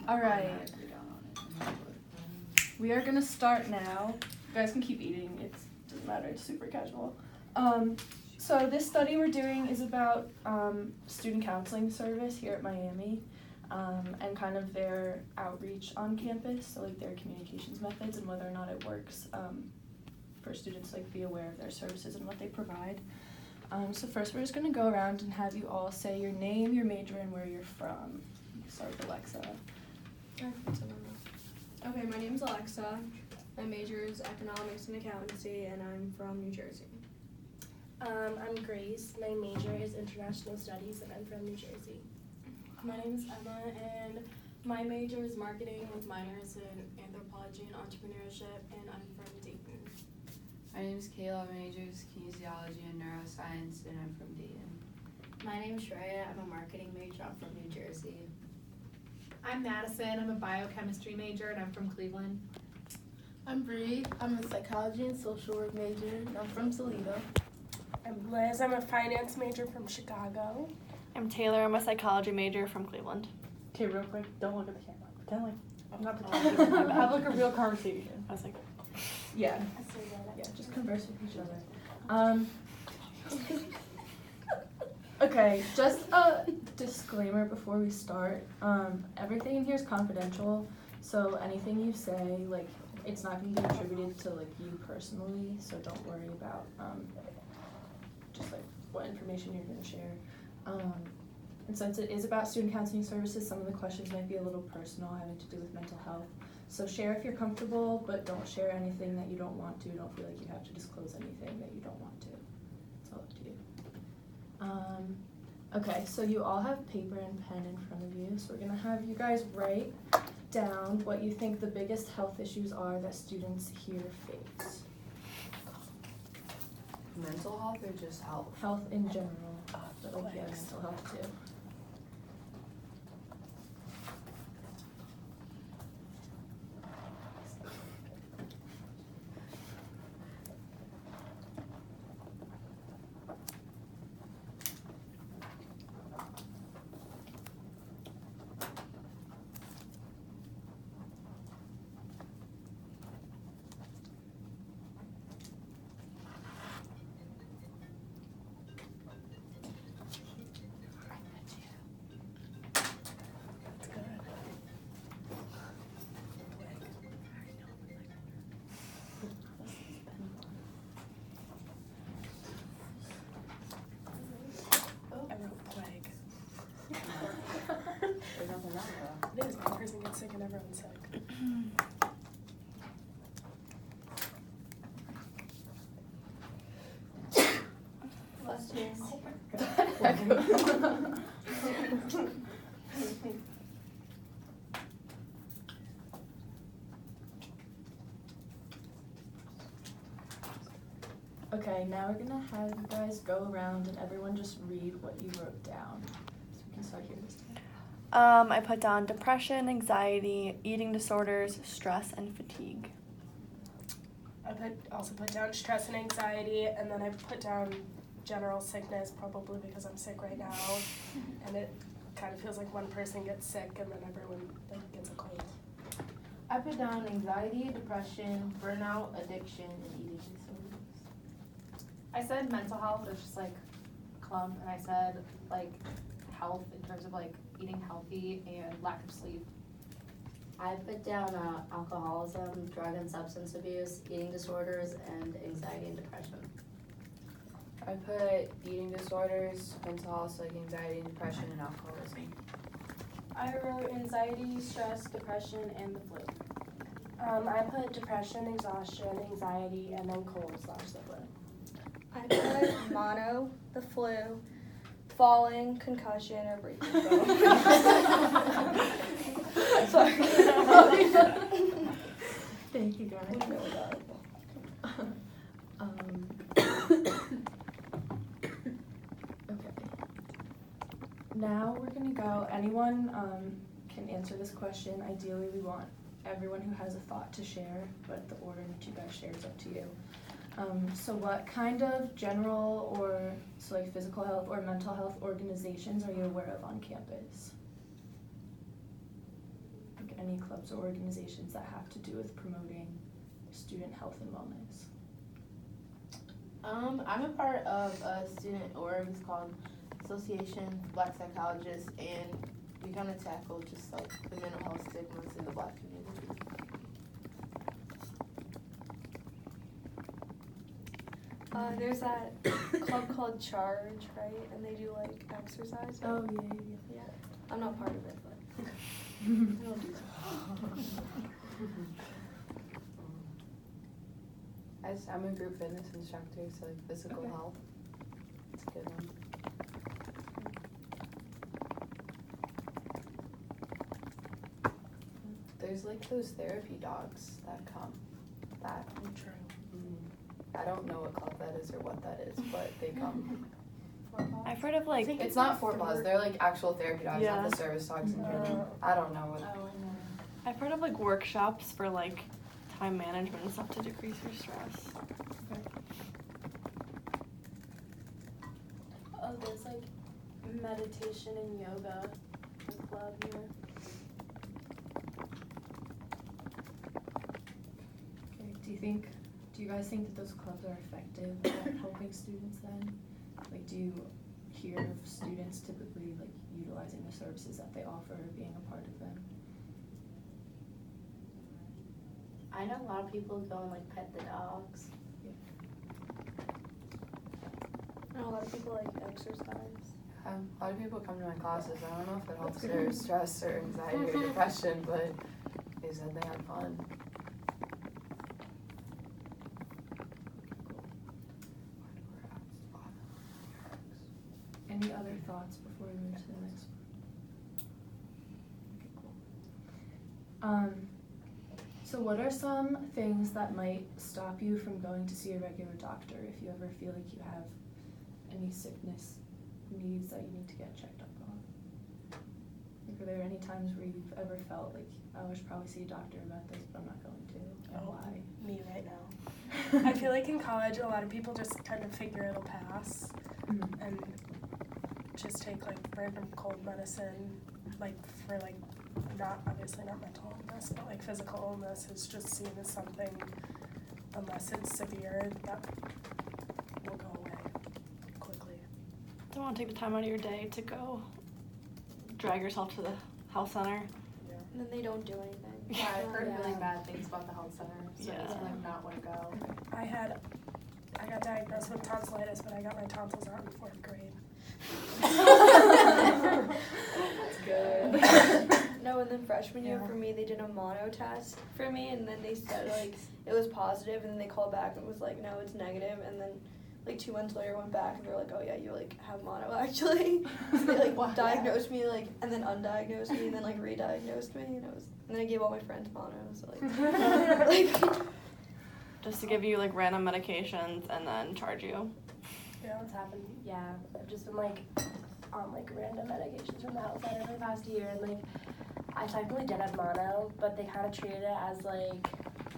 All right. We are gonna start now. You guys can keep eating. It doesn't matter. It's super casual. So this study we're doing is about student counseling service here at Miami, and kind of their outreach on campus. So like their communications methods and whether or not it works for students to like be aware of their services and what they provide. So first we're just gonna go around and have you all say your name, your major, and where you're from. Start with Alexa. Okay, my name's Alexa. My major is economics and accountancy, and I'm from New Jersey. I'm Grace. My major is international studies, and I'm from New Jersey. My name is Emma, and my major is marketing with minors in anthropology and entrepreneurship, and I'm from Dayton. My name is Kayla. My major is kinesiology and neuroscience, and I'm from Dayton. My name is Shreya. I'm a marketing major. I'm from New Jersey. I'm Madison. I'm a biochemistry major, and I'm from Cleveland. I'm Bree. I'm a psychology and social work major, and I'm from Toledo. I'm Liz. I'm a finance major from Chicago. I'm Taylor. I'm a psychology major from Cleveland. Okay, real quick, don't look at the camera. Pretend like I'm not pretending. Have like a real conversation. I was like, Yeah, just converse with each other. Okay, just a disclaimer before we start. Everything in here is confidential, so anything you say, like, it's not going to be attributed to like you personally. So don't worry about just like what information you're going to share. And since it is about student counseling services, some of the questions might be a little personal, having to do with mental health. So share if you're comfortable, but don't share anything that you don't want to. Don't feel like you have to disclose anything that you don't want to. It's all up to you. Okay, so you all have paper and pen in front of you. So we're gonna have you guys write down what you think the biggest health issues are that students here face. Mental health or just health? Health in general, but like yeah, mental health too. I wrote plague. There's nothing wrong with It is. One person gets sick and everyone's sick. Last year. Okay, now we're gonna have you guys go around and everyone just read what you wrote down. So we can start here this time. I put down depression, anxiety, eating disorders, stress, and fatigue. I also put down stress and anxiety, and then I put down general sickness, probably because I'm sick right now, and it kind of feels like one person gets sick and then everyone like gets a cold. I put down anxiety, depression, burnout, addiction, and eating disorders. I said mental health is just like a clump, and I said like health in terms of like eating healthy and lack of sleep. I put down alcoholism, drug and substance abuse, eating disorders, and anxiety and depression. I put eating disorders, mental health, like anxiety and depression, and alcoholism. I wrote anxiety, stress, depression, and the flu. I put depression, exhaustion, anxiety, and then cold/the flu. I put mono, the flu, falling, concussion, or breathing. Sorry. Thank you guys. Okay. Now we're gonna go, anyone can answer this question. Ideally, we want everyone who has a thought to share, but the order in which you guys share is up to you. So what kind of general or so like physical health or mental health organizations are you aware of on campus? any clubs or organizations that have to do with promoting student health and wellness? I'm a part of a student org. It's called Association of Black Psychologists, and we kind of tackle just like the mental health stigmas in the Black community. There's that club called Charge, right? And they do like exercise. Oh, Yeah. I'm not part of it, but I don't do that. I'm a group fitness instructor, so like physical Okay. health. It's a good one. There's like those therapy dogs that come. That I don't know what club that is or what that is, but they come. I've heard of like It's not for Paws. They're like actual therapy dogs, Yeah. not the service dogs in general. I don't know what. I've heard of like workshops for like time management and stuff to decrease your stress. Oh, there's like meditation and yoga club here. Okay, do you guys think that those clubs are effective at helping students then? Like, do you hear of students typically like utilizing the services that they offer or being a part of them? I know a lot of people go and like pet the dogs. I know a lot of people like exercise. A lot of people come to my classes. I don't know if it helps their stress or anxiety or depression, but they said they had fun. Any other thoughts before we move to the next one? Okay, cool. So what are some things that might stop you from going to see a regular doctor if you ever feel like you have any sickness needs that you need to get checked up on? Like, are there any times where you've ever felt like, oh, I should probably see a doctor about this, but I'm not going to, and why? Me right now. I feel like in college, a lot of people just kind of figure it'll pass and just take like random cold medicine, like for like not obviously not mental illness, but like physical illness is just seen as something, unless it's severe, that will go away quickly. Don't want to take the time out of your day to go drag yourself to the health center. And then they don't do anything. Yeah, I've heard Yeah. really bad things about the health center, so Yeah. it makes me like not want to go. I got diagnosed with tonsillitis, but I got my tonsils out in 4th grade. That's good. No, and then freshman year for me, they did a mono test for me, and then they said like it was positive, and then they called back and it was like, no, it's negative, and then like 2 months later went back and they're like, oh yeah, you like have mono actually. So they like diagnosed me like, and then undiagnosed me, and then like re-diagnosed me, and then I gave all my friends mono, so like Just to give you like random medications and then charge you. Yeah. What's happened? Yeah, I've just been like on like random medications from the health center for the past year, and like I technically did have mono, but they kind of treated it as like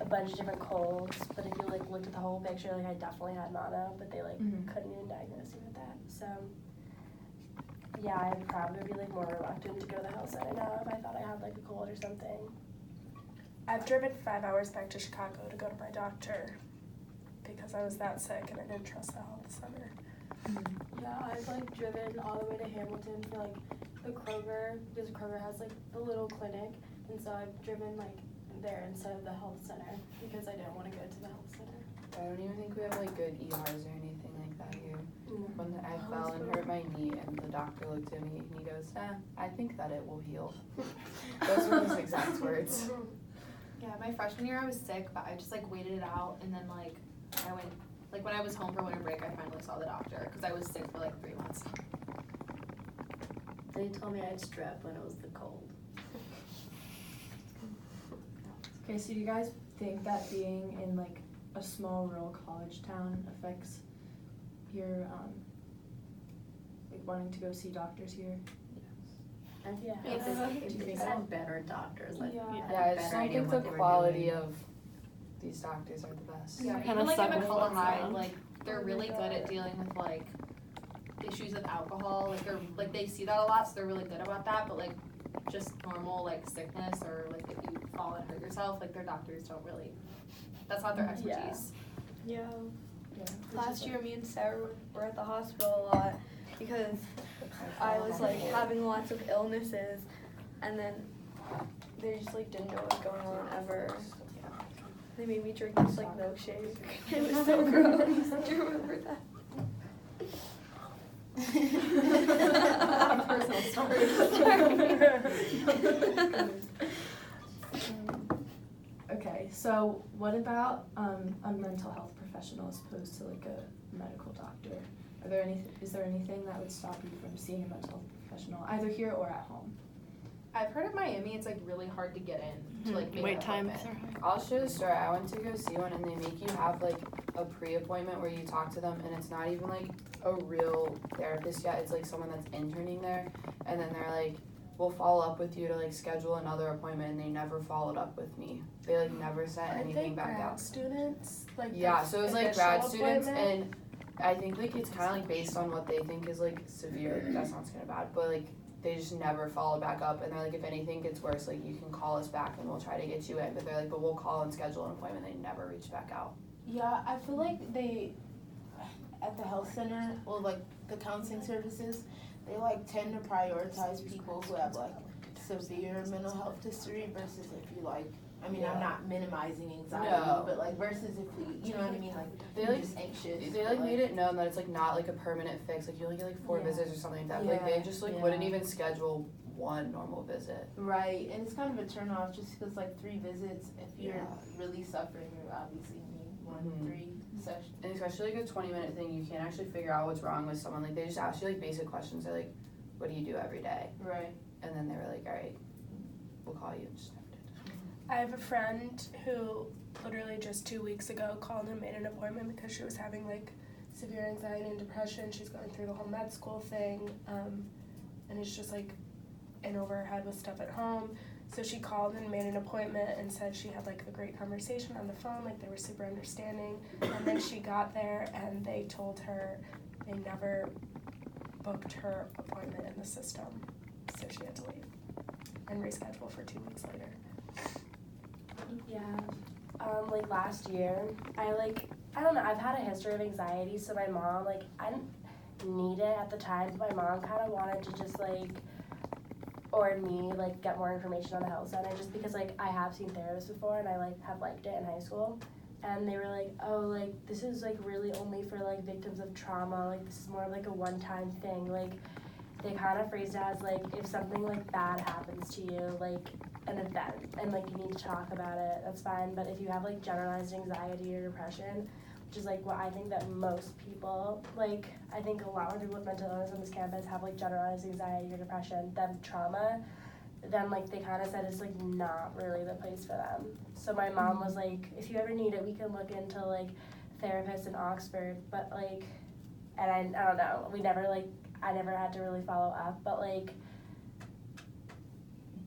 a bunch of different colds. But if you like looked at the whole picture, like I definitely had mono, but they like couldn't even diagnose me with that. So yeah, I'd probably be like more reluctant to go to the health center now if I thought I had like a cold or something. I've driven 5 hours back to Chicago to go to my doctor because I was that sick and I didn't trust the health center. Yeah, I've like driven all the way to Hamilton for like the Kroger, because Kroger has like the little clinic, and so I've driven like there instead of the health center because I didn't want to go to the health center. I don't even think we have like good ERs or anything like that here. When I fell and hurt my knee and the doctor looked at me and he goes, I think that it will heal. Those were his exact words. Yeah, my freshman year I was sick, but I just like waited it out, and then like I went, like when I was home for winter break, I finally saw the doctor because I was sick for like 3 months. They told me I had strep when it was the cold. Okay, so do you guys think that being in like a small rural college town affects your like wanting to go see doctors here? I think Yeah. it's had better doctors, like Yeah. had Yeah, I a just better don't idea think what the they were quality doing. of these doctors are the best. Yeah, Kinda even like in suck with McCullough what's High, around. like they're really good at dealing with like issues with alcohol. Like they're like they see that a lot, so they're really good about that. But like just normal like sickness or like if you fall and hurt yourself, like their doctors don't really, that's not their expertise. Yeah. Yeah. Last year, me and Sarah were at the hospital a lot because I was like having lots of illnesses, and then they just like didn't know what was going on ever. They made me drink this like milkshake. It was so gross. Do you remember that? Personal Okay, so what about a mental health professional as opposed to like a medical doctor? Is there anything that would stop you from seeing a mental health professional, either here or at home? I've heard at Miami it's like really hard to get in to like make Wait an times appointment. are high. I'll share the story. I went to go see one and they make you have like a pre-appointment where you talk to them and it's not even like a real therapist yet. It's like someone that's interning there and then they're like, we'll follow up with you to like schedule another appointment, and they never followed up with me. They like never sent anything back out. Students? Like Yeah, the so it was like initial grad students appointment? and I think like it's kinda like based on what they think is like severe, that sounds kinda bad, but like they just never follow back up and they're like, if anything gets worse, like you can call us back and we'll try to get you in, but they're like, but we'll call and schedule an appointment. They never reach back out. Yeah, I feel like they, at the health center, or like the counseling services, they like tend to prioritize people who have like severe mental health history versus if you like, I mean, I'm not minimizing anxiety, No. but like versus if we, you know what I mean, like They you're like just anxious. They but, like made it known that it's like not like a permanent fix. Like you only get like 4 Yeah. visits or something like that. Like they just like wouldn't Yeah. even schedule one normal visit. Right, and it's kind of a turn off just because like 3 visits, if you're Yeah. really suffering, you obviously need 1 Mhm. 3 sessions. And especially like a 20-minute thing, you can't actually figure out what's wrong with someone. Like they just ask you like basic questions. They're like, what do you do every day? Right. And then they were like, all right, we'll call you and just never did. I have a friend who literally just 2 weeks ago called and made an appointment because she was having like severe anxiety and depression. She's going through the whole med school thing, and it's just like in over her head with stuff at home. So she called and made an appointment and said she had like a great conversation on the phone, like they were super understanding. And then she got there and they told her they never booked her appointment in the system, so she had to leave and reschedule for 2 weeks later. Yeah. Like last year, I don't know, I've had a history of anxiety, so my mom, like, I didn't need it at the time, but my mom kind of wanted to just, like, or me, like, get more information on the health center, just because, like, I have seen therapists before, and I, like, have liked it in high school, and they were like, oh, like, this is, like, really only for, like, victims of trauma, like, this is more of, like, a one-time thing, like, they kind of phrased it as, like, if something, like, bad happens to you, like, an event, and, like, you need to talk about it, that's fine, but if you have, like, generalized anxiety or depression, which is, like, what I think that most people, like, I think a lot of people with mental illness on this campus have, like, generalized anxiety or depression, then trauma, then, like, they kind of said it's, like, not really the place for them. So my mom was like, if you ever need it, we can look into, like, therapists in Oxford, but, like, and I don't know, I never had to really follow up, but, like,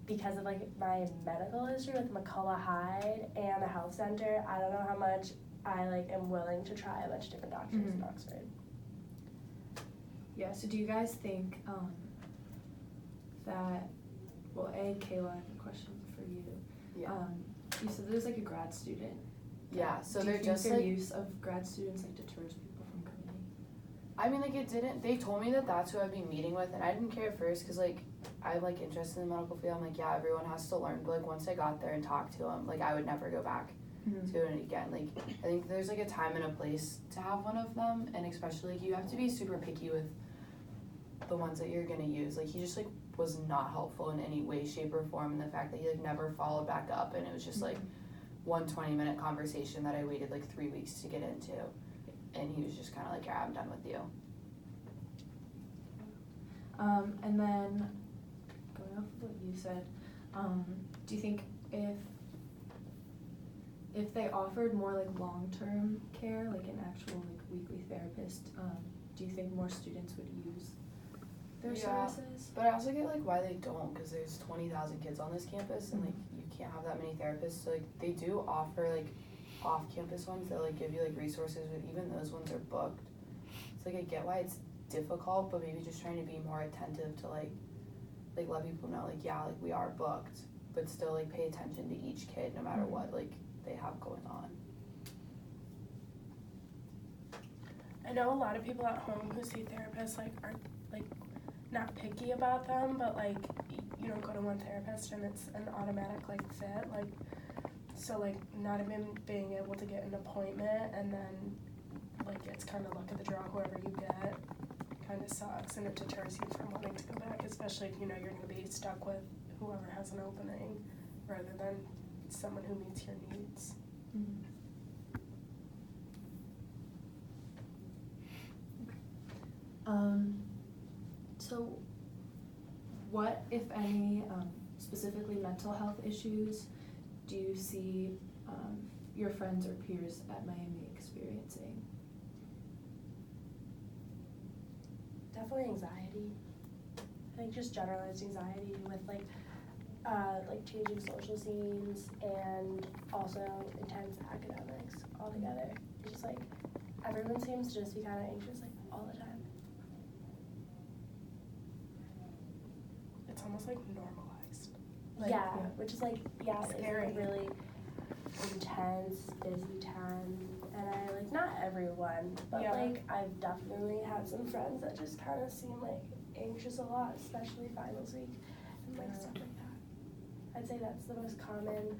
because of, like, my medical history with McCullough Hyde and the health center, I don't know how much I, like, am willing to try a bunch of different doctors in Oxford. Yeah, so do you guys think that, well, Kayla, I have a question for you. Yeah. You said there's like a grad student. Yeah, so do they're you think just their like, use of grad students like deters people from coming? I mean, like, it didn't, they told me that that's who I'd be meeting with, and I didn't care at first, because, like, I'm, like, interested in the medical field. I'm like, yeah, everyone has to learn, but, like, once I got there and talked to them, like, I would never go back to it again. Like, I think there's, like, a time and a place to have one of them, and especially, like, you have to be super picky with the ones that you're gonna use. Like, he just, like, was not helpful in any way, shape, or form, and the fact that he, like, never followed back up, and it was just, like, one 20-minute conversation that I waited, like, 3 weeks to get into, and he was just kind of like, yeah, I'm done with you. And then, going off of what you said, do you think if they offered more like long-term care, like an actual like weekly therapist, do you think more students would use their services? But I also get like why they don't, because there's 20,000 kids on this campus, and like you can't have that many therapists. So like they do offer like off-campus ones that like give you like resources, but even those ones are booked. So like I get why it's difficult, but maybe just trying to be more attentive to like like let people know like yeah, like we are booked, but still like pay attention to each kid no matter what like they have going on. I know a lot of people at home who see therapists like are like not picky about them, but like you don't go to one therapist and it's an automatic like fit, like so like not even being able to get an appointment and then like it's kind of luck of the draw whoever you get kind of sucks and it deters you from wanting to go back, especially if you know you're going to be stuck with whoever has an opening rather than someone who meets your needs. So what, if any, specifically mental health issues do you see your friends or peers at Miami experiencing? Definitely anxiety. I think just generalized anxiety with like changing social scenes and also intense academics altogether. It's just like everyone seems to just be kind of anxious like all the time. It's almost like normalized. Which is like Scary. it's a really intense, busy time. And I like not everyone, but like I've definitely had some friends that just kind of seem like anxious a lot, especially finals week and like stuff like that. I'd say that's the most common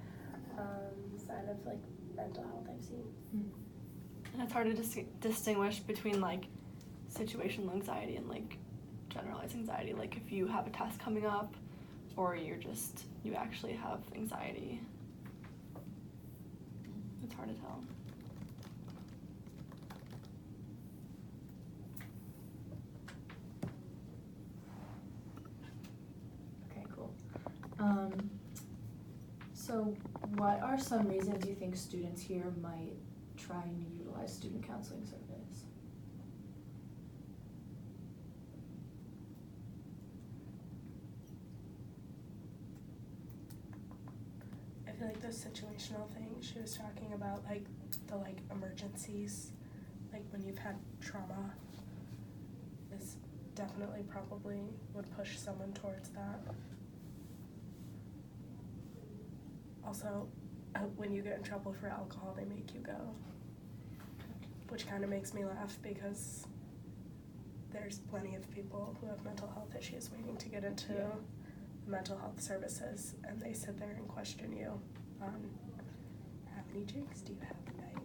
sign of like mental health I've seen. And it's hard to distinguish between like situational anxiety and like generalized anxiety. Like if you have a test coming up or you actually have anxiety. It's hard to tell. Okay, cool. So what are some reasons you think students here might try and utilize student counseling service? I feel like those situational things she was talking about, like the like emergencies, like when you've had trauma, is definitely probably would push someone towards that. Also, when you get in trouble for alcohol, they make you go, which kind of makes me laugh because there's plenty of people who have mental health issues waiting to get into mental health services, and they sit there and question you on how many drinks do you have a night?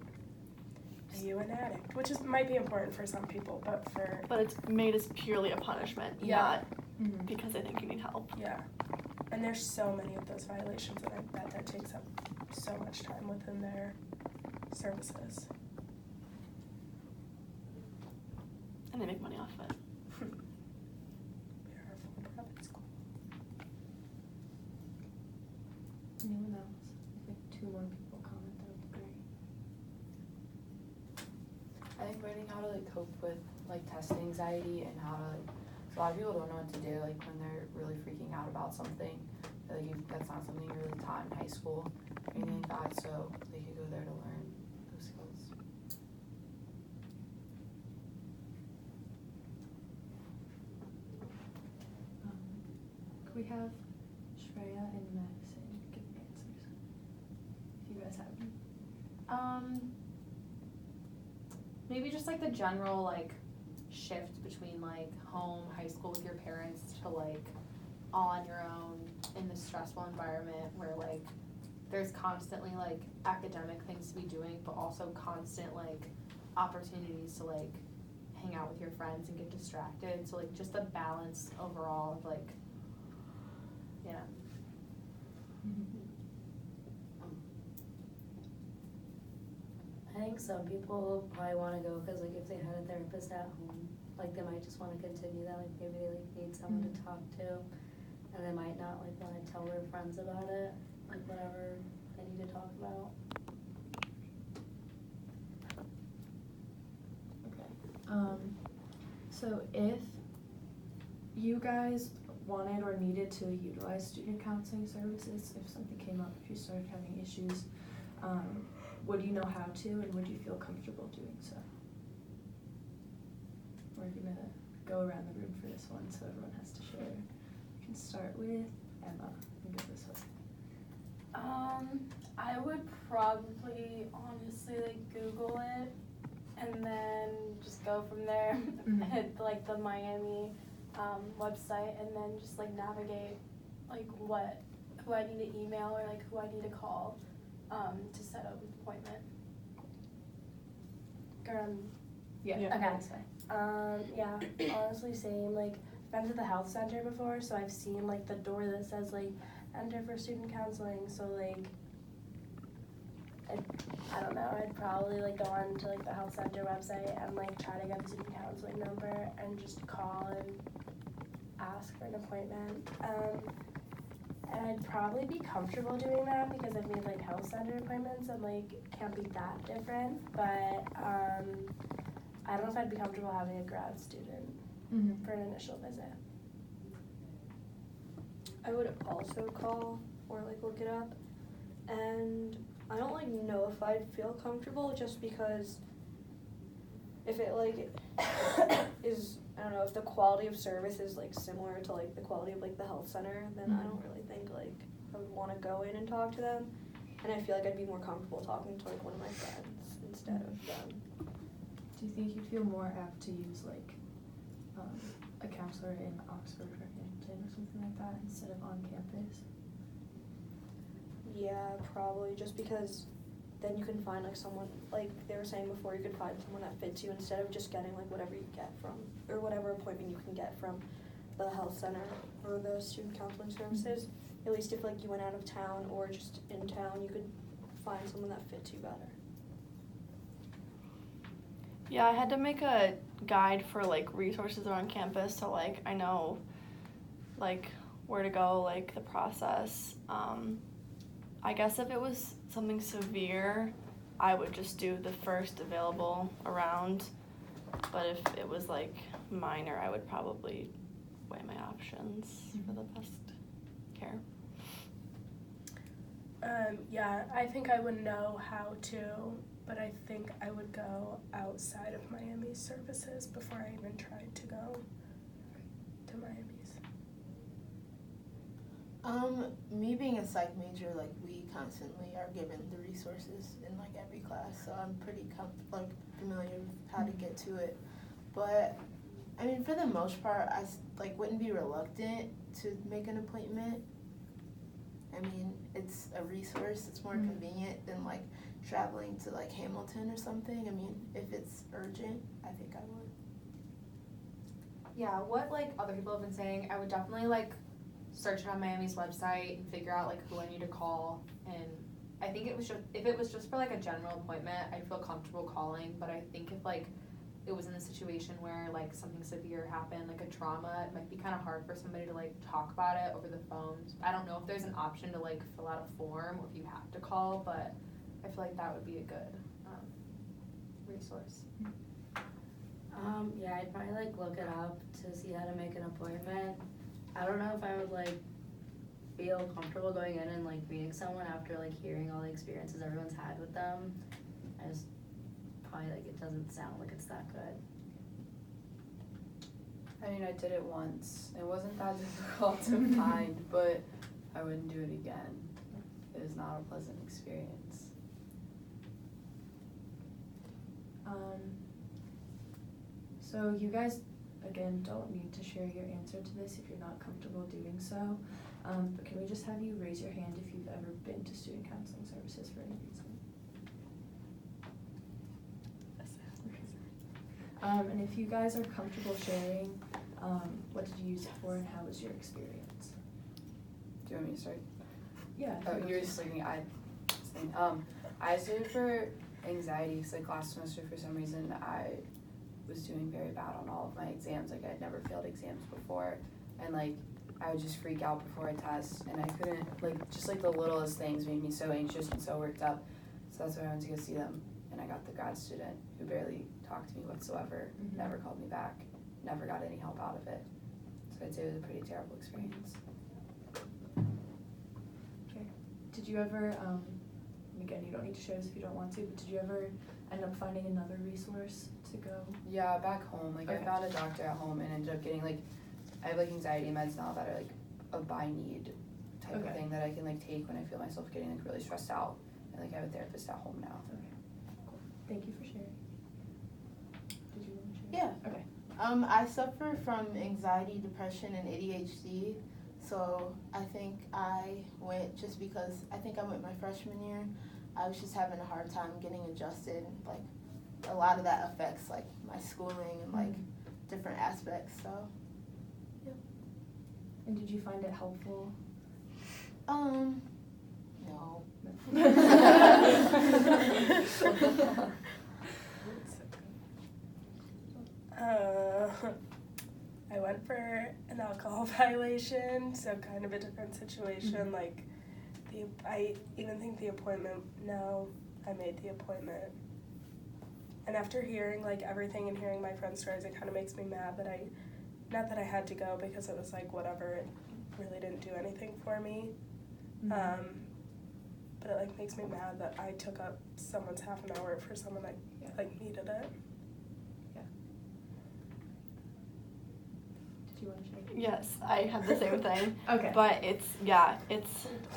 Are you an addict? Which might be important for some people, but it's made as purely a punishment, not because they think you need help. Yeah. And there's so many of those violations, and I bet that takes up so much time within their services. And they make money off of it. We are a for-profit school. Anyone else? Like 2 more people comment, that would be great. I think learning how to like cope with like test anxiety and how to like, so a lot of people don't know what to do like when they're really freaking out about something. Like that's not something you really taught in high school or anything like that, so they could go there to learn those skills. Could we have Shreya and Madison give answers? If you guys have them. Maybe just like the general like shift between like home, high school with your parents to like on your own in this stressful environment where like there's constantly like academic things to be doing, but also constant like opportunities to like hang out with your friends and get distracted. So like just the balance overall of like, I think some people probably want to go because like if they had a therapist at home, like they might just want to continue that. Like maybe they like need someone to talk to, and they might not like want to tell their friends about it, like whatever they need to talk about. Okay. So if you guys wanted or needed to utilize student counseling services, if something came up, if you started having issues, would you know how to, and would you feel comfortable doing so? We're gonna go around the room for this one, so everyone has to share can start with Emma. And go this way. I would probably honestly like Google it and then just go from there. Mhm. Hit like the Miami website and then just like navigate like who I need to email or like who I need to call to set up an appointment. Yeah. Okay. That's fine. Yeah, honestly same, like, I've been to the health center before, so I've seen, like, the door that says, like, enter for student counseling, so, like, I don't know, I'd probably, like, go on to, like, the health center website and, like, try to get the student counseling number and just call and ask for an appointment. And I'd probably be comfortable doing that because I've made, like, health center appointments and, like, can't be that different, but, I don't know if I'd be comfortable having a grad student Mm-hmm. for an initial visit. I would also call or like look it up, and I don't like know if I'd feel comfortable just because if it like is, I don't know, if the quality of service is like similar to like the quality of like the health center, then I don't really think like I would want to go in and talk to them, and I feel like I'd be more comfortable talking to like one of my friends instead of them. Do you think you'd feel more apt to use like a counselor in Oxford or Hamilton or something like that instead of on campus? Yeah, probably, just because then you can find like someone, like they were saying before, you could find someone that fits you instead of just getting like whatever you get from, or whatever appointment you can get from the health center or the student counseling services. At least if like you went out of town or just in town, you could find someone that fits you better. Yeah, I had to make a guide for like resources around campus, so like I know like where to go, like the process. I guess if it was something severe, I would just do the first available around, but if it was like minor, I would probably weigh my options for the best care. Yeah, I think I would know how to, but I think I would go outside of Miami's services before I even tried to go to Miami's. Me being a psych major, like, we constantly are given the resources in, like, every class, so I'm pretty familiar with how to get to it. But, I mean, for the most part, I, like, wouldn't be reluctant to make an appointment. I mean, it's a resource, it's more convenient than, like, traveling to, like, Hamilton or something. I mean, if it's urgent, I think I would. Yeah, what like other people have been saying, I would definitely like search it on Miami's website and figure out like who I need to call. And I think it was just, if it was just for like a general appointment, I'd feel comfortable calling. But I think if like it was in a situation where like something severe happened, like a trauma, it might be kind of hard for somebody to like talk about it over the phone. I don't know if there's an option to like fill out a form or if you have to call, but I feel like that would be a good resource. Yeah, I'd probably like look it up to see how to make an appointment. I don't know if I would like feel comfortable going in and like meeting someone after like hearing all the experiences everyone's had with them. I just probably like it doesn't sound like it's that good. I mean, I did it once. It wasn't that difficult to find, but I wouldn't do it again. It was not a pleasant experience. So you guys, again, don't need to share your answer to this if you're not comfortable doing so. But can we just have you raise your hand if you've ever been to student counseling services for any reason? And if you guys are comfortable sharing, what did you use it for and how was your experience? Do you want me to start? Yeah. Oh, you're just looking. I studied for anxiety because like last semester for some reason I was doing very bad on all of my exams. Like I'd never failed exams before, and like I would just freak out before a test, and I couldn't like just like the littlest things made me so anxious and so worked up. So that's why I went to go see them, and I got the grad student who barely talked to me whatsoever, never called me back, never got any help out of it. So I'd say it was a pretty terrible experience. Okay. Did you ever, and again, you don't need to share this if you don't want to, but did you ever end up finding another resource to go? Yeah, back home. Like Okay. I found a doctor at home and ended up getting like, I have like anxiety meds now that are like a by need type of Okay. thing that I can like take when I feel myself getting like really stressed out. And like I have a therapist at home now. Thank you for sharing. Did you want to share? Yeah. Okay. I suffer from anxiety, depression, and ADHD. So I think I went just because I think I went my freshman year. I was just having a hard time getting adjusted. Like a lot of that affects like my schooling and like different aspects. So And did you find it helpful? no. I went for an alcohol violation, so kind of a different situation. Like, I even think the appointment. No, I made the appointment. And after hearing like everything and hearing my friend's stories, it kind of makes me mad that not that I had to go because it was like whatever. It really didn't do anything for me. But it like makes me mad that I took up someone's half an hour for someone that like needed it. Did you want to share? Yes, I had the same thing. Okay. But it's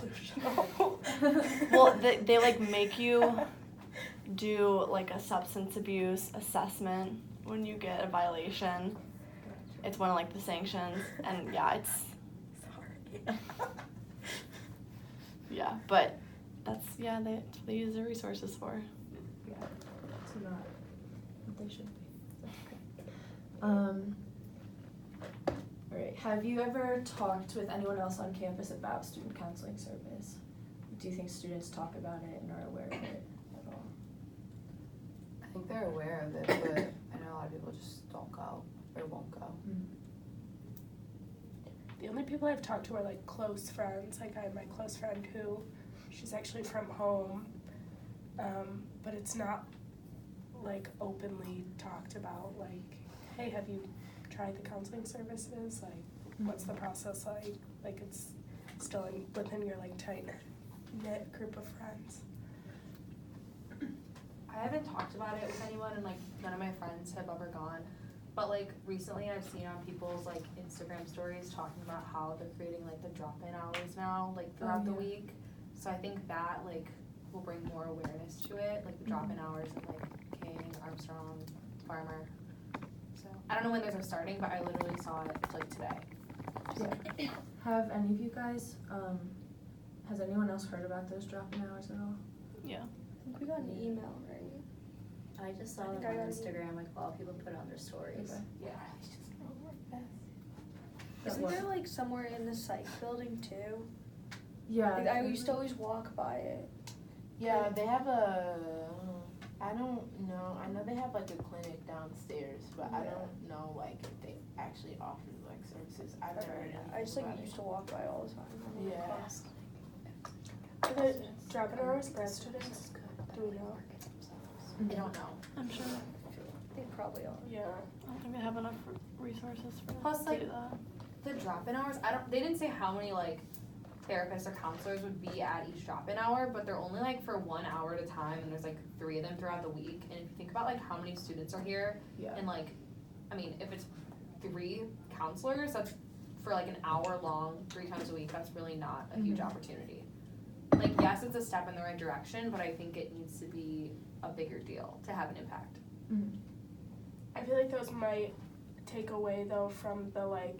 Delusional. well, they like make you do like a substance abuse assessment when you get a violation. It's one of like the sanctions, and it's Sorry. but that's they use their resources for. Yeah. It's not what they should be. That's okay. Alright, have you ever talked with anyone else on campus about student counseling service? Do you think students talk about it and are aware of it at all? I think they're aware of it, but I know a lot of people just don't go or won't go. The only people I've talked to are like close friends. Like I have my close friend who, she's actually from home, but it's not like openly talked about. Like, hey, have you tried the counseling services? Like, what's the process like? Like it's still within your like tight knit group of friends. I haven't talked about it with anyone, and like none of my friends have ever gone. But like recently I've seen on people's like Instagram stories talking about how they're creating like the drop-in hours now, like throughout the week. So I think that like will bring more awareness to it, like the drop-in hours of like King, Armstrong, Farmer. So I don't know when those are starting, but I literally saw it like today. Yeah. Have any of you guys, has anyone else heard about those drop-in hours at all? Yeah. I think we got an email, right? I just saw I think them I on got it. Instagram, like a lot of people put it on their stories. Okay. Yeah. Isn't there like somewhere in the psych building too? Yeah. Like, I used to always walk by it. Yeah, they have I don't know. I know they have like a clinic downstairs, but I don't know like if they actually offer like services. I've never heard anything I just like about used it. to walk by all the time. Yeah. Class. Are the drop-in hours grad students? Do we know? I don't know. I'm sure. They probably are. Yeah. I don't think they have enough resources for Plus, to like, do that. The drop-in hours, they didn't say how many like therapists or counselors would be at each drop-in hour, but they're only like for 1 hour at a time, and there's like 3 of them throughout the week. And if you think about like how many students are here, and like, I mean, if it's 3 counselors, that's for like an hour long, 3 times a week, that's really not a huge opportunity. Like, yes, it's a step in the right direction, but I think it needs to be a bigger deal to have an impact. I feel like those might take away though from the like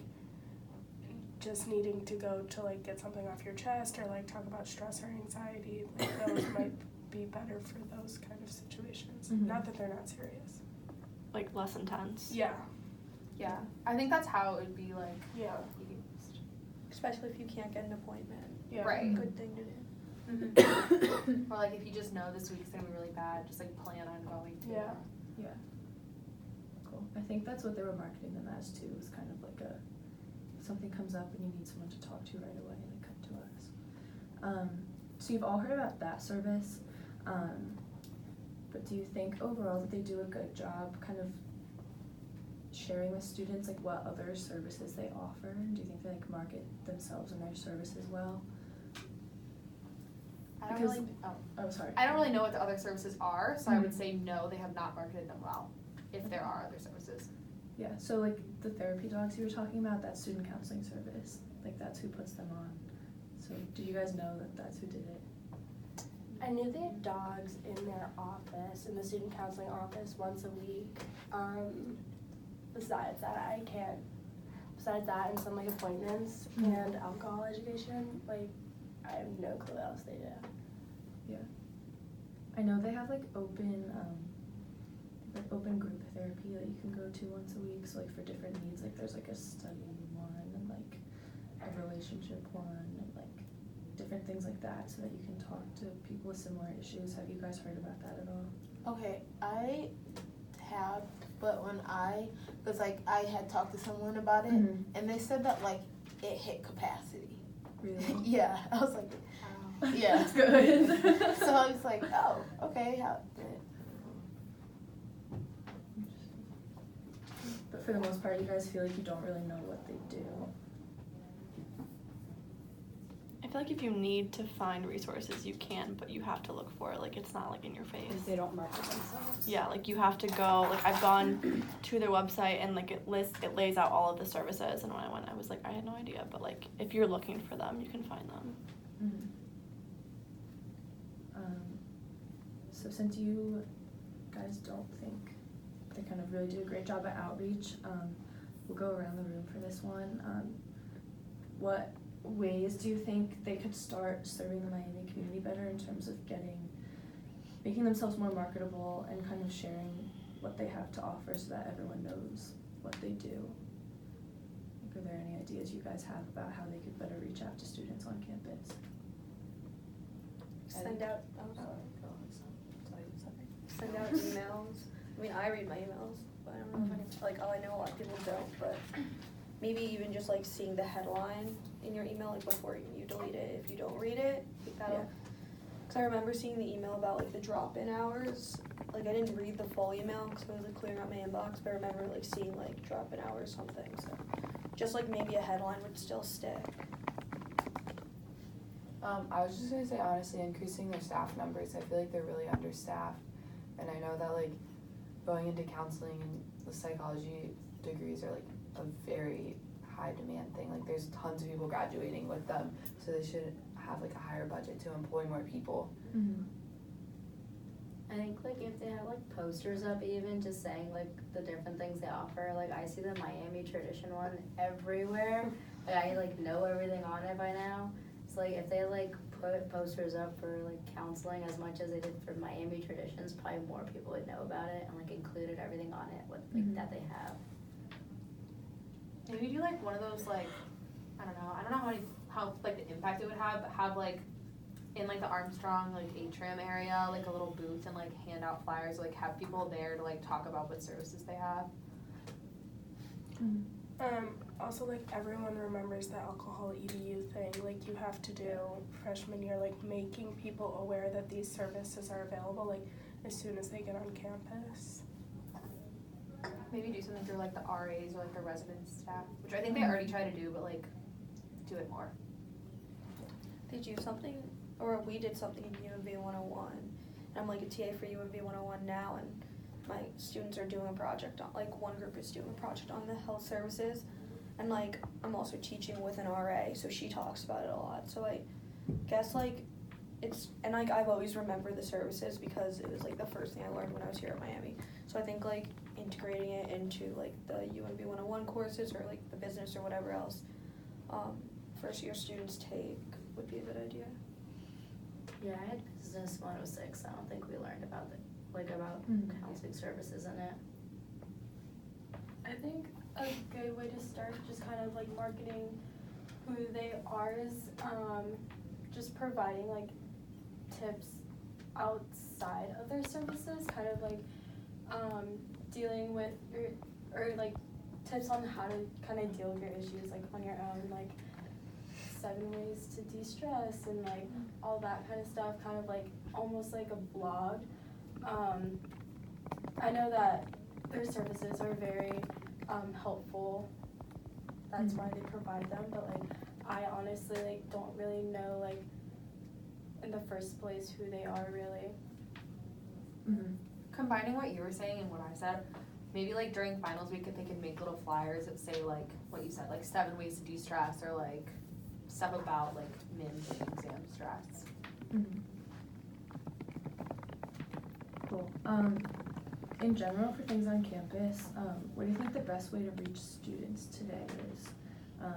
just needing to go to like get something off your chest or like talk about stress or anxiety. Like those might be better for those kind of situations. Not that they're not serious. Like less intense. Yeah. Yeah, I think that's how it would be like Yeah. used. Especially if you can't get an appointment. Yeah. Right. Good thing to do. Or like if you just know this week's gonna be really bad, just like plan on going to. Yeah. Cool. I think that's what they were marketing them as too, was kind of like something comes up and you need someone to talk to right away, like come to us. So you've all heard about that service, but do you think overall that they do a good job kind of sharing with students like what other services they offer? Do you think they like market themselves and their services well? I don't Because- really. Oh, sorry. I don't really know what the other services are, so I would say no, they have not marketed them well. If there are other services. Yeah, so like the therapy dogs you were talking about, that's student counseling service. Like that's who puts them on. So did you guys know that that's who did it? I knew they had dogs in their office, in the student counseling office, once a week. Besides that and some like appointments and alcohol education, like I have no clue what else they do. I know they have like open group therapy that you can go to once a week. So like for different needs, like there's like a study one and like a relationship one and like different things like that, so that you can talk to people with similar issues. Have you guys heard about that at all? Okay, I have, but because like I had talked to someone about it, and they said that like it hit capacity. Really? Yeah, I was like, yeah. That's good. So I was like, oh, okay, But for the most part, you guys feel like you don't really know what they do. I feel like if you need to find resources, you can, but you have to look for it. Like, it's not like in your face. They don't market themselves. Yeah, like you have to go. Like I've gone to their website and like it lays out all of the services. And when I went, I was like, I had no idea. But like, if you're looking for them, you can find them. So since you guys don't think they kind of really do a great job at outreach, we'll go around the room for this one. What ways do you think they could start serving the Miami community better in terms of making themselves more marketable and kind of sharing what they have to offer so that everyone knows what they do? Like, are there any ideas you guys have about how they could better reach out to students on campus? Send out emails. I mean, I read my emails, but I don't know if I know a lot of people don't, but maybe even just like seeing the headline in your email like before you delete it if you don't read it. That'll. Because I remember seeing the email about like the drop-in hours. Like I didn't read the full email because I was like clearing out my inbox, but I remember like seeing like drop-in hours something. So just like maybe a headline would still stick. I was just gonna say, honestly, increasing their staff numbers. I feel like they're really understaffed, and I know that like going into counseling and the psychology degrees are like a very high demand thing. Like there's tons of people graduating with them, so they should have like a higher budget to employ more people. I think like if they have like posters up even just saying like the different things they offer, like I see the Miami Tradition one everywhere. Like I like know everything on it by now. So like if they like put posters up for like counseling as much as they did for Miami Traditions, probably more people would know about it and like included everything on it what like that they have. Maybe do like one of those like, I don't know how like the impact it would have, but have like in like the Armstrong like atrium area, like a little booth and like hand out flyers, like have people there to like talk about what services they have. Also, like, everyone remembers the alcohol EDU thing, like, you have to do freshman year, like, making people aware that these services are available, like, as soon as they get on campus. Maybe do something through, like, the RAs or, like, the resident staff, which I think they already try to do, but, like, do it more. Did you something, or we did something in UMB 101, and I'm, like, a TA for UMB 101 now, and my students are doing a project on, like, one group is doing a project on the health services. And, like, I'm also teaching with an RA, so she talks about it a lot. So, I guess, like, it's, and, like, I've always remembered the services because it was, like, the first thing I learned when I was here at Miami. So, I think, like, integrating it into, like, the UMB 101 courses or, like, the business or whatever else first-year students take would be a good idea. Yeah, I had business 106. I don't think we learned about counseling services in it. I think a good way to start just kind of like marketing who they are is just providing like tips outside of their services, kind of like dealing with or like tips on how to kind of deal with your issues like on your own, like 7 ways to de-stress and like all that kind of stuff, kind of like almost like a blog. I know that their services are very helpful. That's why they provide them, but like I honestly like don't really know like in the first place who they are really. Combining what you were saying and what I said, maybe like during finals week, if they can make little flyers that say like what you said, like 7 ways to de-stress, or like stuff about like managing exam stress. Mhm. Cool. In general, for things on campus, what do you think the best way to reach students today is?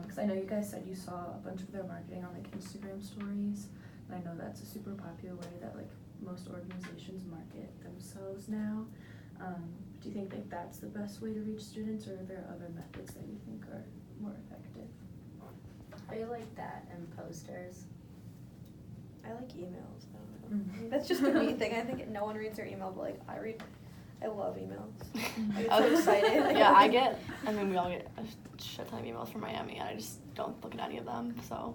Because I know you guys said you saw a bunch of their marketing on like Instagram stories, and I know that's a super popular way that like most organizations market themselves now. Do you think like that's the best way to reach students, or are there other methods that you think are more effective? I like that and posters. I like emails. I don't know. Mhm. That's just a me thing. I think no one reads their email, but like I love emails. I get so Okay. excited. Like, Yeah, we all get a shit ton of emails from Miami, and I just don't look at any of them, so.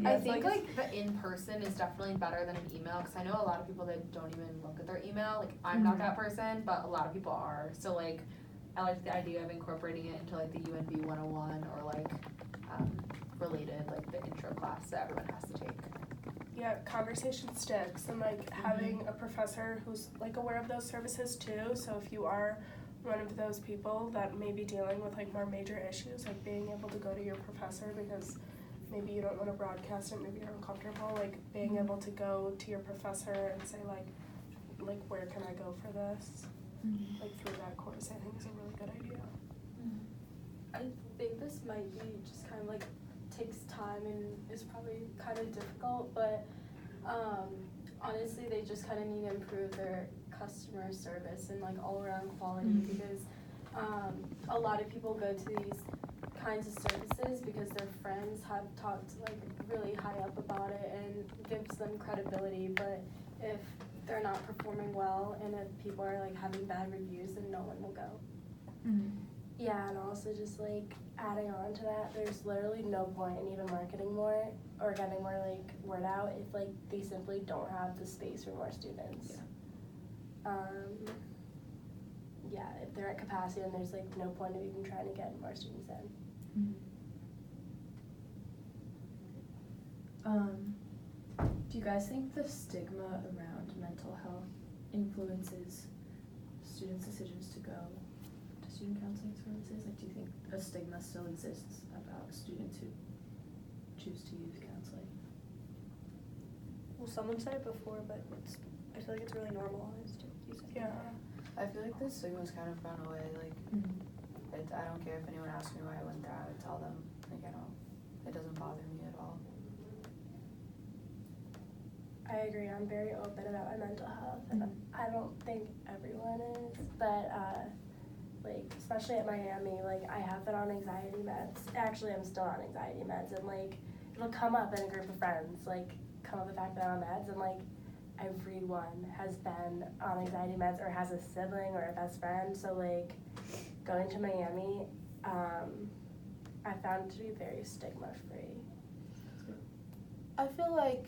I Yeah, think like- like the in-person is definitely better than an email, because I know a lot of people that don't even look at their email. Like, I'm not that person, but a lot of people are. So like, I like the idea of incorporating it into like the UNB 101 or like related, like the intro class that everyone has to take. Yeah, conversation sticks, and like having a professor who's like aware of those services too. So if you are one of those people that may be dealing with like more major issues, like being able to go to your professor because maybe you don't want to broadcast it, maybe you're uncomfortable, like being able to go to your professor and say like where can I go for this? Like through that course, I think is a really good idea. I think this might be just kind of like takes time and is probably kind of difficult, but honestly they just kind of need to improve their customer service and like all around quality, because a lot of people go to these kinds of services because their friends have talked like really high up about it and gives them credibility, but if they're not performing well and if people are like having bad reviews, then no one will go. Yeah, and also just like adding on to that, there's literally no point in even marketing more or getting more like word out if like they simply don't have the space for more students. Yeah, if they're at capacity, then there's like no point of even trying to get more students in. Do you guys think the stigma around mental health influences students' decisions to go to student counseling services? Like, do you think a stigma still exists about students who choose to use counseling? Well, someone said it before, but I feel like it's really normalized. Yeah. I feel like the stigma's kind of gone away. Like, I don't care if anyone asks me why I went there. I would tell them. Like, it doesn't bother me at all. I agree. I'm very open about my mental health, and I don't think everyone is, but like especially at Miami, like I have been on anxiety meds. Actually, I'm still on anxiety meds, and like it'll come up in a group of friends, like come up the fact that I'm on meds, and like everyone has been on anxiety meds or has a sibling or a best friend. So like going to Miami, I found it to be very stigma free. I feel like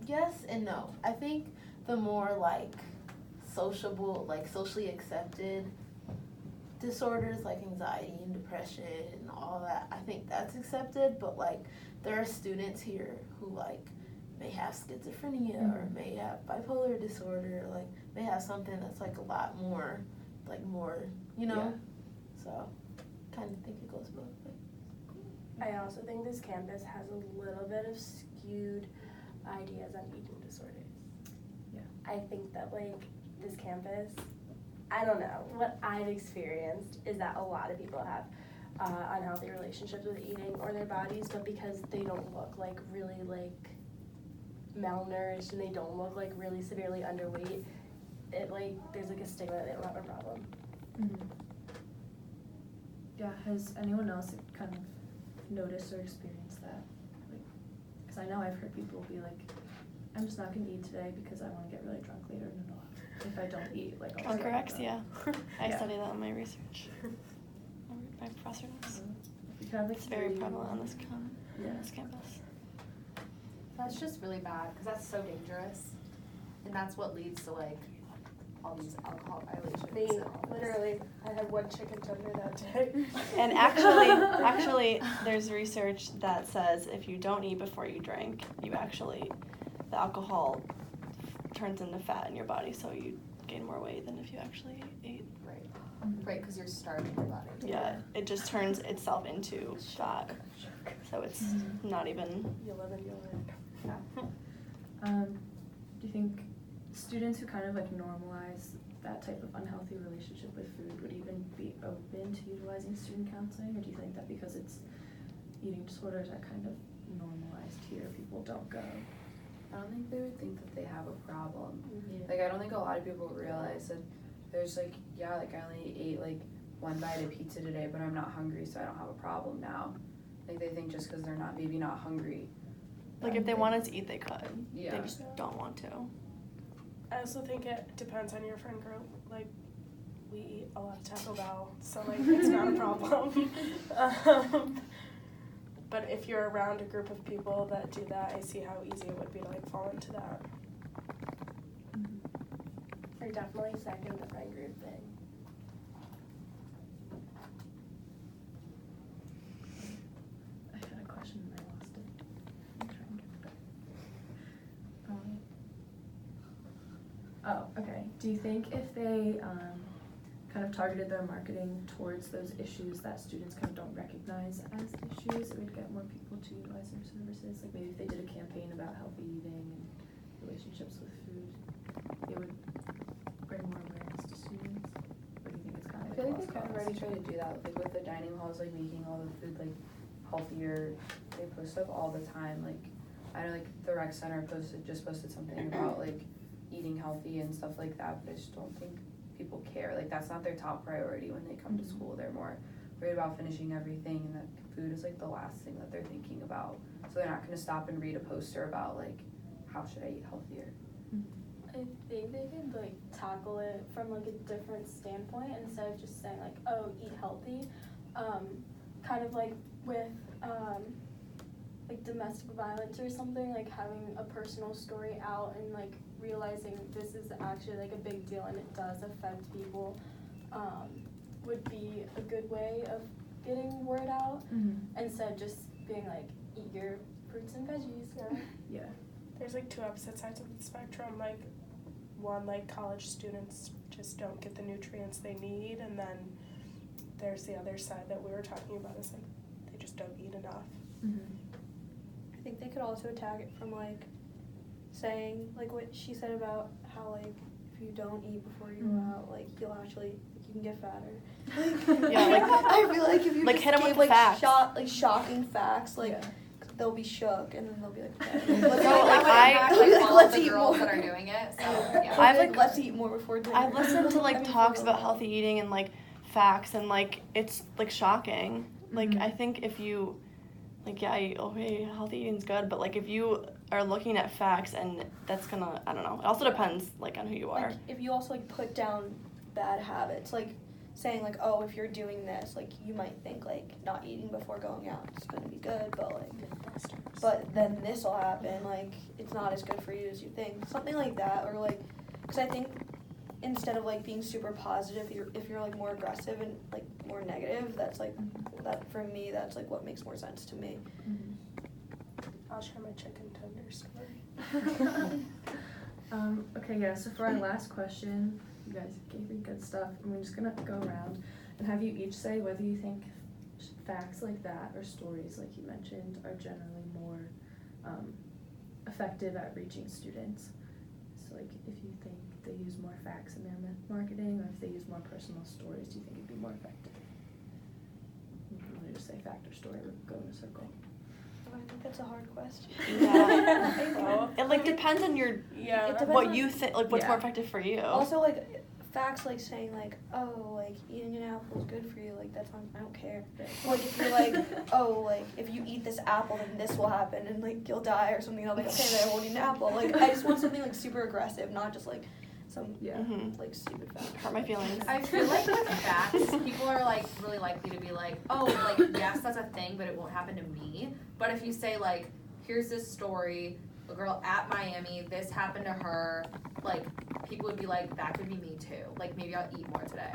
yes and no. I think the more like sociable, like socially accepted disorders like anxiety and depression and all that, I think that's accepted, but like there are students here who like may have schizophrenia or may have bipolar disorder, like may have something that's like a lot more, like more, you know? So kind of think it goes both ways. I also think this campus has a little bit of skewed ideas on eating disorders. Yeah. I think that like this campus, I don't know, what I've experienced is that a lot of people have unhealthy relationships with eating or their bodies, but because they don't look like really like malnourished and they don't look like really severely underweight, it like there's like a stigma that they don't have a problem. Yeah, has anyone else kind of noticed or experienced that? Like, because I know I've heard people be like, I'm just not gonna eat today because I want to get really drunk later in the night. If I don't eat, like I'll Orthorexia. I Yeah. studied that in my research. My professor knows. You could have, like, It's very three- prevalent on this campus. That's just really bad, because that's so dangerous, and that's what leads to like all these alcohol violations. Me, and all this. literally, I had one chicken tender that day. And actually, there's research that says if you don't eat before you drink, the alcohol turns into fat in your body, so you gain more weight than if you actually ate. Right, because you're starving your body. Yeah, it just turns itself into fat. So it's not even. You live and you learn. Do you think students who kind of like normalize that type of unhealthy relationship with food would even be open to utilizing student counseling, or do you think that because it's eating disorders are kind of normalized here, people don't go? I don't think they would think that they have a problem. Yeah. Like, I don't think a lot of people realize that there's like, yeah, like I only ate like one bite of pizza today, but I'm not hungry, so I don't have a problem now. Like, they think just because they're maybe not hungry. Like, if they wanted to eat, they could. Yeah. They just don't want to. I also think it depends on your friend group. Like, we eat a lot of Taco Bell, so like it's not a problem. But if you're around a group of people that do that, I see how easy it would be to like fall into that. I definitely second the friend group thing. I had a question and I lost it. I'm trying to get it back. Oh, okay. Do you think if they kind of targeted their marketing towards those issues that students kind of don't recognize as issues, it would get more people to utilize their services? Like maybe if they did a campaign about healthy eating and relationships with food, it would bring more awareness to students? Or do you think it's kind of I feel like lost they kind of cause? already try to do that, like with the dining halls, like making all the food like healthier. They post stuff all the time. Like, I know like the rec center just posted something about like eating healthy and stuff like that, but I just don't think people care. Like, that's not their top priority when they come to school. They're more worried about finishing everything, and that food is like the last thing that they're thinking about. So they're not gonna stop and read a poster about like, how should I eat healthier? I think they could like tackle it from like a different standpoint instead of just saying like, oh, eat healthy. Kind of like with like domestic violence or something, like having a personal story out and like realizing this is actually like a big deal and it does affect people, would be a good way of getting word out instead of just being like, eat your fruits and veggies. Yeah. There's like two opposite sides of the spectrum. Like, one, like college students just don't get the nutrients they need, and then there's the other side that we were talking about is like they just don't eat enough. I think they could also attack it from like saying like what she said about how like if you don't eat before you go out, like you'll actually you can get fatter. Yeah, like I feel like if you like just hit 'em gave with like facts. shocking facts, like Yeah. they'll be shook and then they'll be like, No, let's, like, all let's of the eat girls more. that are doing it. So yeah. I've, like, like- let's eat more before dinner. I've listened to I like mean, talks for about real. healthy eating and like facts, and like it's like shocking. Like, Mhm. I think if you like, yeah, okay, healthy eating's good, but like if you are looking at facts, and that's gonna, I don't know, it also depends like on who you are. Like if you also like put down bad habits, like saying like, oh, if you're doing this, like you might think like not eating before going out is gonna be good, but like but then this will happen, like it's not as good for you as you think, something like that. Or like, because I think instead of like being super positive, if you're like more aggressive and like more negative, that's like that for me, that's like what makes more sense to me. I'll share my chicken tender story. Okay, yeah, so for our last question, you guys gave me good stuff, and we're just gonna go around and have you each say whether you think facts like that or stories like you mentioned are generally more effective at reaching students. So like if you think they use more facts in their marketing, or if they use more personal stories, do you think it'd be more effective? You can really just say fact or story, or go in a circle. I think that's a hard question. Yeah. It like depends on your Yeah. It depends what on- you think, like what's Yeah. more effective for you. Also, like, facts like saying, like, oh, like, eating an apple is good for you, like, that's not, I don't care. Like, if you're like, oh, like, if you eat this apple, then this will happen, and, like, you'll die or something, I'll be like, okay, then I won't eat an apple. Like, I just want something, like, super aggressive, not just, like, some, Yeah. like, stupid fact. Hurt my feelings. I feel like with facts, people are like really likely to be like, oh, like yes, that's a thing, but it won't happen to me. But if you say like, here's this story, a girl at Miami, this happened to her, like people would be like, that could be me too. Like maybe I'll eat more today.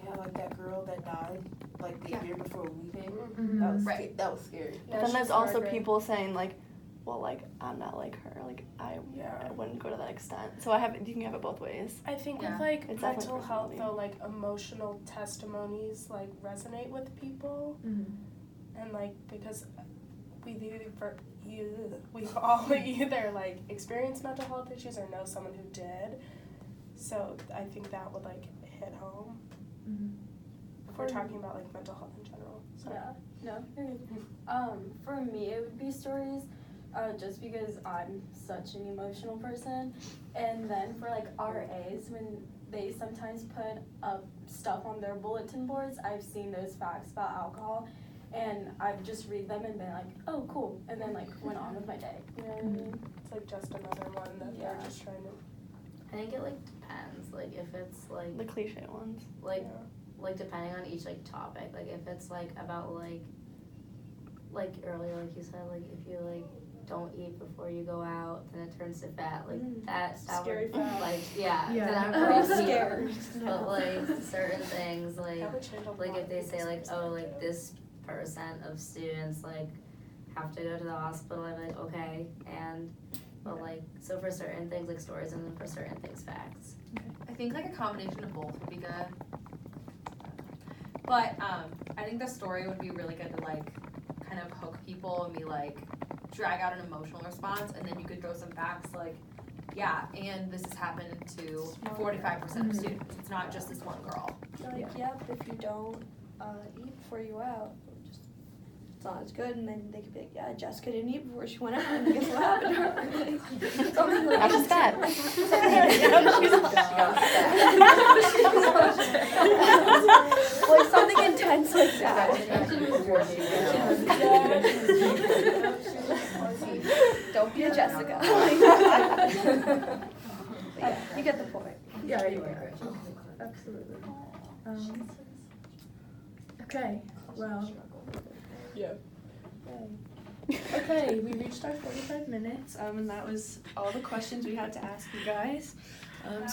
Yeah, like that girl that died like the Yeah. year before we did. Mhm. That was Right. that was scary. But then there's also people saying like, well, like, I'm not like her. Like, I Yeah. wouldn't go to that extent. So you can have it both ways. I think Yeah. with like It's mental definitely health personality. though, like emotional testimonies like resonate with people, and like because we've all either like experienced mental health issues or know someone who did, so I think that would like hit home if we're talking about like mental health in general. So. Yeah, no, you're good. For me, it would be stories, just because I'm such an emotional person. And then for like RAs, when they sometimes put up stuff on their bulletin boards, I've seen those facts about alcohol, and I've just read them and been like, oh, cool, and then like went on with my day. You know what I mean? It's like just another one that they're just trying to. I think it like depends. Like if it's like The cliche ones. like Yeah. like depending on each like topic. Like if it's like about like earlier, like you said, like if you like don't eat before you go out, then it turns to fat. Like that Scary would fact. like yeah. Yeah. Then I'm I'm pretty scared. But like certain things like That would change a like lot if they of say like people's oh like this percent of students like have to go to the hospital, I'm like okay, and but like so for certain things like stories and then for certain things facts. I think like a combination of both would be good. But I think the story would be really good to like kind of hook people and be like drag out an emotional response, and then you could throw some facts like, yeah, and this has happened to 45% of students. It's not just this one girl. Like, yep, if you don't eat before you go out, it's not as good. And then they could be like, yeah, Jessica didn't eat before she went out, and guess what happened to her? Something like Now she's fat. like something intense like that. Don't be a Jessica. Yeah, you get the point. Yeah, absolutely. Okay, well. Yeah. Okay, we reached our 45 minutes, and that was all the questions we had to ask you guys.